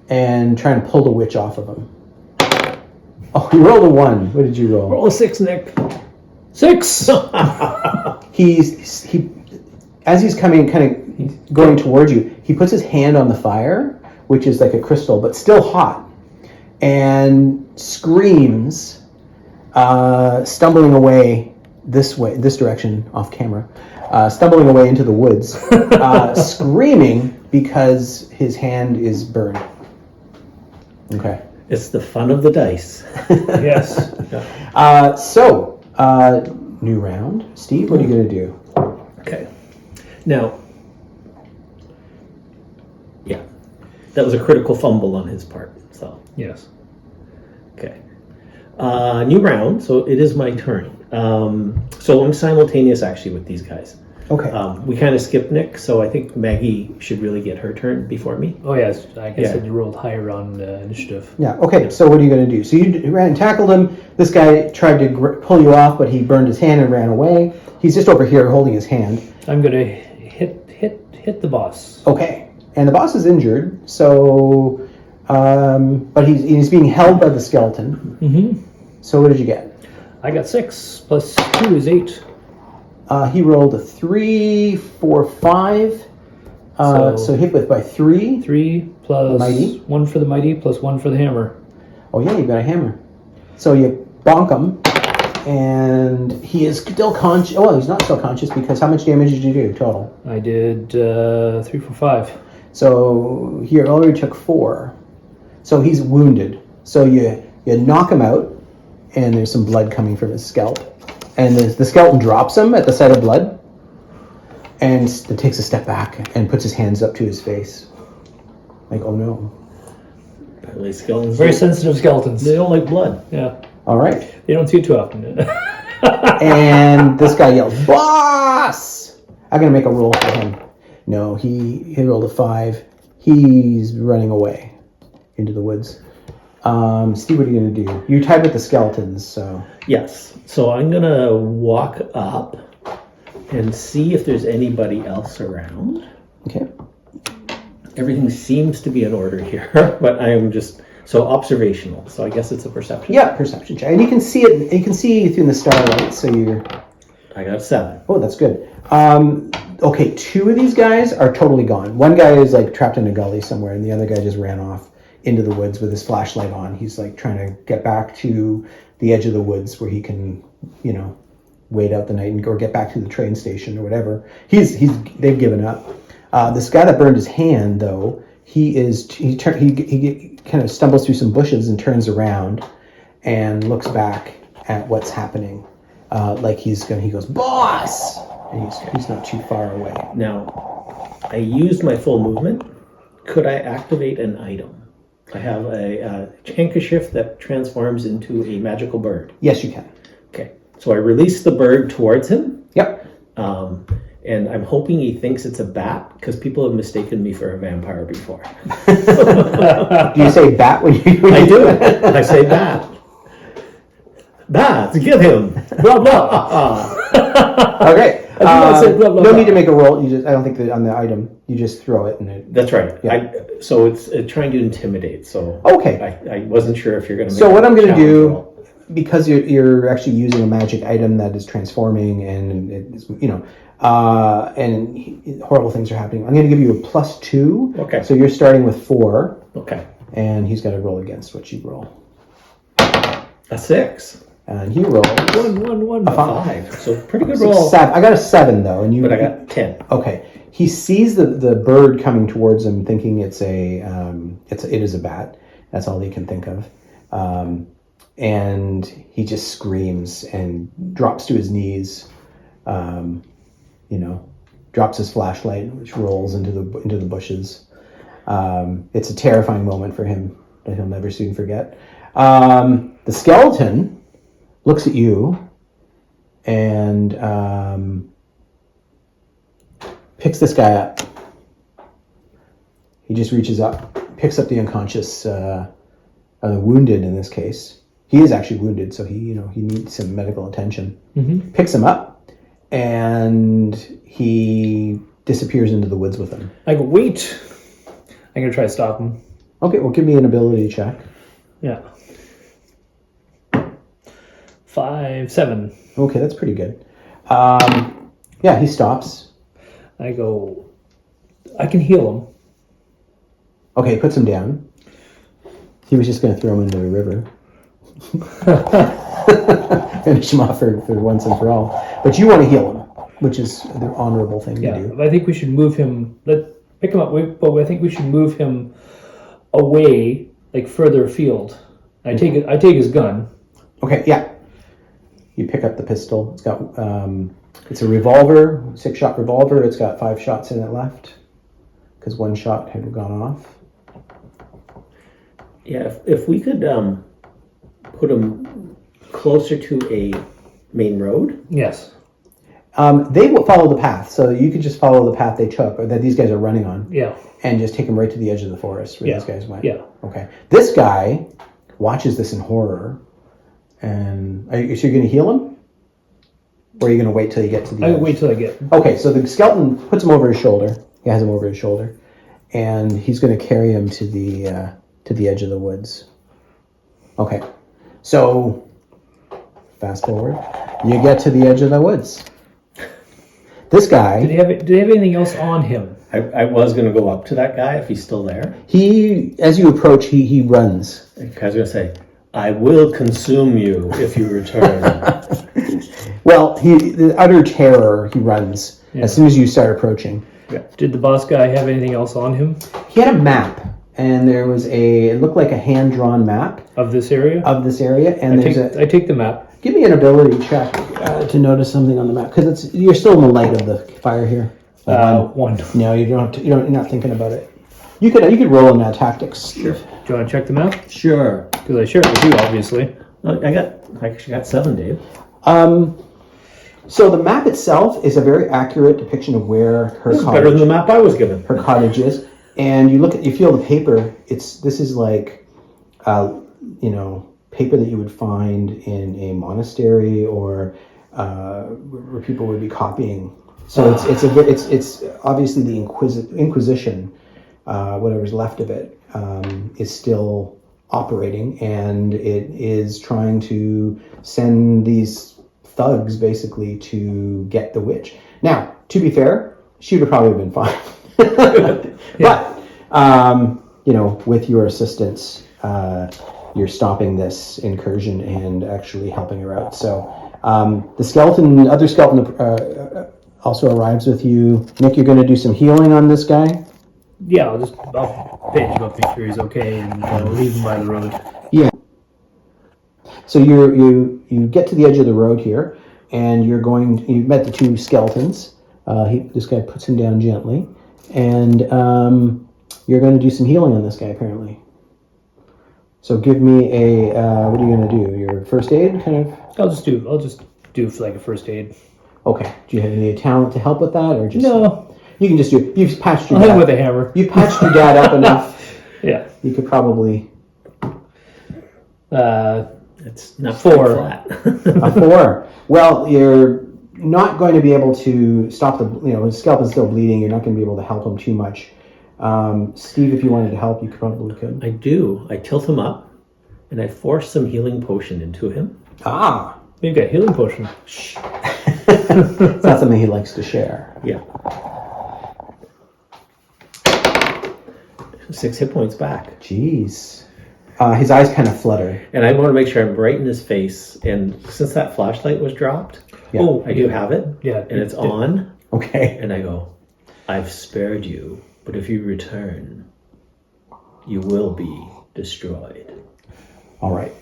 and try and pull the witch off of him. Oh, you rolled a 1. What did you roll? Roll a 6, Nick. 6! As he's coming, kind of going towards you, he puts his hand on the fire, which is like a crystal, but still hot, and screams, stumbling away this direction, off camera, stumbling away into the woods, screaming because his hand is burned. Okay. It's the fun of the dice. Yes. New round. Steve, what are you going to do? Okay. Now, yeah, that was a critical fumble on his part. So, Yes. okay. New round, so it is my turn. So I'm simultaneous actually with these guys. Okay. We kind of skipped Nick, so I think Maggie should really get her turn before me. Oh, yes. I guess Yeah. you rolled higher on initiative. Yeah, okay, so what are you going to do? So you ran and tackled him. This guy tried to pull you off, but he burned his hand and ran away. He's just over here holding his hand. I'm going to hit the boss. Okay, and the boss is injured, so... but he's being held by the skeleton. Mm-hmm. So what did you get? I got 6 plus 2 is 8. He rolled a 3, 4, 5. So hit with by 3. 3 plus Mighty. 1 for the mighty plus 1 for the hammer. Oh yeah, you got a hammer. So you bonk him, and he is still conscious. Oh, well, he's not still conscious because how much damage did you do total? I did 3 for 5. So he already took 4. So he's wounded. So you knock him out, and there's some blood coming from his scalp. And the skeleton drops him at the sight of blood, and takes a step back and puts his hands up to his face. Like, oh no. Apparently skeletons Very sensitive skeletons. They don't like blood. Yeah. All right. They don't see it too often. And this guy yells, "Boss!" I'm going to make a roll for him. No, he rolled a 5. He's running away into the woods. Steve, what are you going to do? You're tied with the skeletons, so... Yes. So I'm going to walk up and see if there's anybody else around. Okay. Everything seems to be in order here, but I am just so observational. So I guess it's a perception. Yeah, perception check. And you can see it. You can see through the starlight, so you're... I got a 7. Oh, that's good. Okay, 2 of these guys are totally gone. One guy is like trapped in a gully somewhere, and the other guy just ran off into the woods with his flashlight on. He's like trying to get back to the edge of the woods where he can, wait out the night or get back to the train station or whatever. They've given up. This guy that burned his hand, though, he kind of stumbles through some bushes and turns around and looks back at what's happening. He goes, "Boss!" And he's not too far away. Now, I used my full movement. Could I activate an item? I have a handkerchief that transforms into a magical bird. Yes, you can. Okay, so I release the bird towards him. Yep. And I'm hoping he thinks it's a bat, because people have mistaken me for a vampire before. Do you say bat when you... I do. I say bat. Bat, get him. Blah, blah. Okay. I said blah, blah, no blah. need to make a roll. I don't think that on the item, you just throw it and it... That's right. Yeah. So it's trying to intimidate. So Okay. I wasn't sure if you're going to. So what I'm going to do, because you're actually using a magic item that is transforming and it's, and horrible things are happening, I'm going to give you a +2. Okay. So you're starting with 4, Okay. and he's got to roll against what you roll. A 6. And he rolled 1. a 5. So pretty good roll. I got a 7 though, and you. But I got 10. Okay. He sees the bird coming towards him, thinking it is a bat. That's all he can think of, and he just screams and drops to his knees. Drops his flashlight, which rolls into the bushes. It's a terrifying moment for him that he'll never soon forget. The skeleton looks at you and picks this guy up. He just reaches up, picks up the unconscious, wounded in this case. He is actually wounded, so he needs some medical attention. Mm-hmm. Picks him up, and he disappears into the woods with him. I go, wait. I'm going to try to stop him. Okay, well, give me an ability check. Yeah. 5, 7. Okay, that's pretty good. Yeah, he stops. I go, I can heal him. Okay, puts him down. He was just going to throw him into the river. Finish him off for once and for all. But you want to heal him, which is the honorable thing to do. I think we should move him. Pick him up. But I think we should move him away. like further afield. I take his gun. Okay, yeah. You pick up the pistol. It's got it's a revolver, 6-shot revolver. It's got 5 shots in it left because 1 shot had gone off. Yeah, if we could put him closer to a main road. Yes. They will follow the path, so you could just follow the path they took, or that these guys are running on. Yeah. And just take them right to the edge of the forest where Yeah. these guys went. Yeah. Okay. This guy watches this in horror, and so you're going to heal him, or are you going to wait till you get to the? I edge? wait till I get. Okay, so the skeleton puts him over his shoulder. He has him over his shoulder, and he's going to carry him to the edge of the woods. Okay, so fast forward, you get to the edge of the woods. This guy. Did he have anything else on him? I was going to go up to that guy if he's still there. He, as you approach, he runs. I was going to say, I will consume you if you return. Well, the utter terror, he runs as soon as you start approaching. Did the boss guy have anything else on him? He had a map, and there was it looked like a hand-drawn map Of this area? of this area, and I take the map. Give me an ability check to notice something on the map, because you're still in the light of the fire here. 1. No, you don't have to. You're not thinking about it. You could roll in tactics. Sure. Do you want to check the map? Sure. Because I share it with you, obviously. I actually got 7, Dave. So the map itself is a very accurate depiction of where her This is better than the map I was given. her cottage is, and you feel the paper. This is like, paper that you would find in a monastery or where people would be copying. So it's obviously the Inquisition, whatever's left of it, is still operating, and it is trying to send these thugs basically to get the witch. Now, to be fair, she would have probably been fine. But with your assistance, you're stopping this incursion and actually helping her out. So the other skeleton also arrives with you. Nick, you're going to do some healing on this guy? Yeah, I'll page him up, make sure he's okay, and leave him by the road. Yeah. So you get to the edge of the road here, and you've met the 2 skeletons. This guy puts him down gently, and you're going to do some healing on this guy, apparently. So give me what are you going to do? Your first aid, kind of? I'll just do like a first aid. Okay. Do you have any talent to help with that, or just No. You can just do. You've patched your I'll hit him dad. with a hammer. You patched your dad up enough. Yeah. You could probably It's not 4. flat. a 4. Well, you're not going to be able to stop his scalp is still bleeding. You're not going to be able to help him too much. Steve, if you wanted to help, you probably could. I do. I tilt him up, and I force some healing potion into him. Ah. You've got healing potion. Shh. It's not something he likes to share. Yeah. 6 hit points back. Jeez. His eyes kind of flutter. And I want to make sure I'm right in his face. And since that flashlight was dropped, Yeah. I do have it. Yeah. And it's on. Okay. And I go, I've spared you, but if you return, you will be destroyed. All right.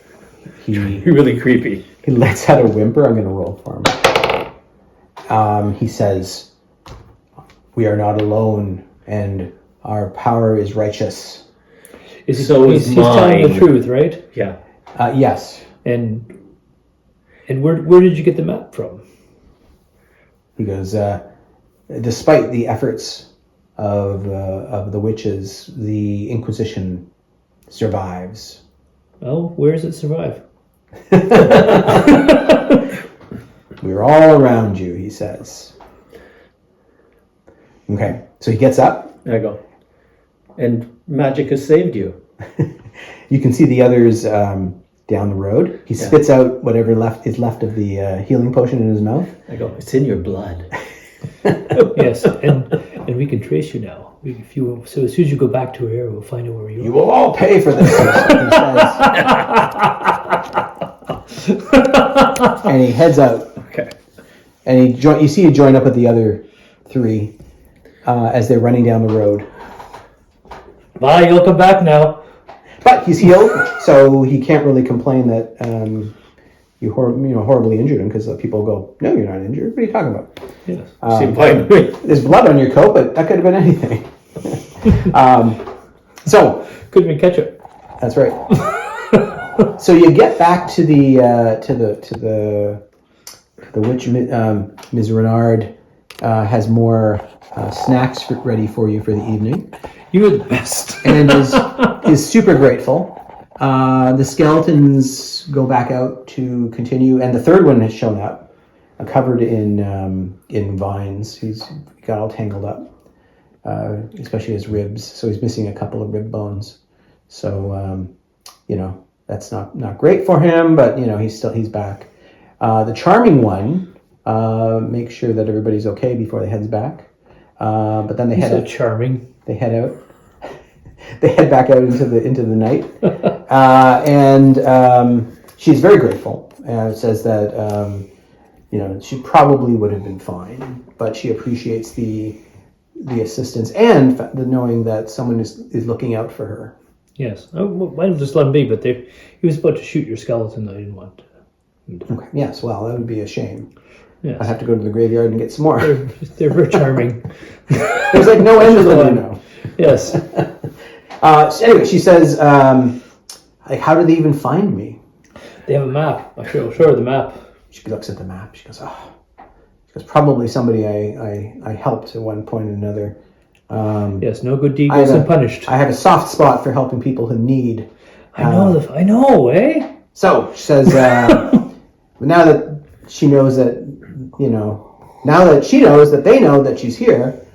You're really creepy. He lets out a whimper. I'm going to roll for him. He says, "We are not alone, and our power is righteous." He's mine. telling the truth, right? Yeah. Yes. And where did you get the map from? He goes, despite the efforts of the witches, the Inquisition survives. Well, where does it survive? We're all around you, he says. Okay, so he gets up. And I go, and magic has saved you. You can see the others down the road. He spits out whatever is left of the healing potion in his mouth. I go, it's in your blood. Yes, and we can trace you now. So as soon as you go back to her, we'll find out where you are. You will all pay for this, he says. And he heads out. Okay. And you see you join up with the other 3 as they're running down the road. Bye, you'll come back now. But he's healed, so he can't really complain that you horribly injured him, because people go, "No, you're not injured. What are you talking about?" Yes. Seem fine to me. There's blood on your coat, but that could have been anything. So Couldn't even catch it. that's right. So you get back to the witch. Ms. Renard has more snacks ready for you for the evening, You were the best. and is super grateful. The skeletons go back out to continue, and the third one has shown up, covered in vines. He's got all tangled up, especially his ribs. So he's missing a couple of rib bones. So that's not great for him, but he's back. The charming one makes sure that everybody's okay before they heads back. But then they He's head so out. charming. They head out. They head back out into the night, and she's very grateful. Says that she probably would have been fine, but she appreciates the assistance and the knowing that someone is looking out for her. Yes. I might have just let him be, but he was about to shoot your skeleton. I didn't want to. Okay. Yes. Well, that would be a shame. Yes. I'd have to go to the graveyard and get some more. They're very charming. There's like no end to them, Yes. So anyway, she says, how did they even find me? They have a map. I show her the map. She looks at the map. She goes, probably somebody I helped at one point or another. Yes, no good deed goes unpunished. I have a soft spot for helping people who need. I know, eh? So she says, now that she knows that, now that she knows that they know that she's here,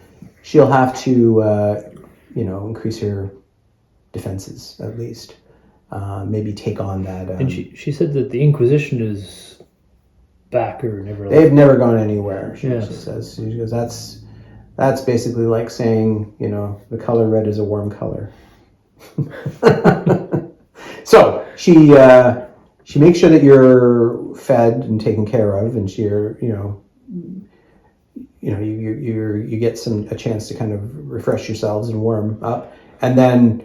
she'll have to, increase her defenses at least. Maybe take on that. And she said that the Inquisition is back or never. They've never gone anywhere. She Yes. says. She goes, that's basically like saying, the color red is a warm color. So she makes sure that you're fed and taken care of, and you get a chance to kind of refresh yourselves and warm up, and then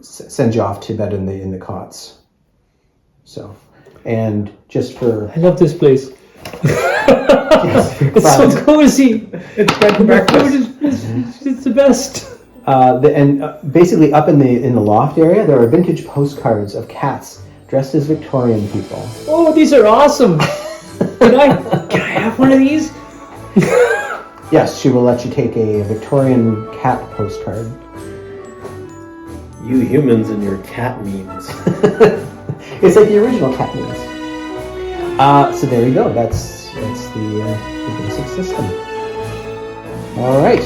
send you off to bed in the cots. So, and just for I love this place. It's fun. so cozy. It's bed and breakfast. It's the best. Basically up in the loft area, there are vintage postcards of cats dressed as Victorian people. Oh, these are awesome. Can I have one of these? Yes, she will let you take a Victorian cat postcard. You humans and your cat memes. It's like the original cat memes. So there you go. That's the basic system. All right.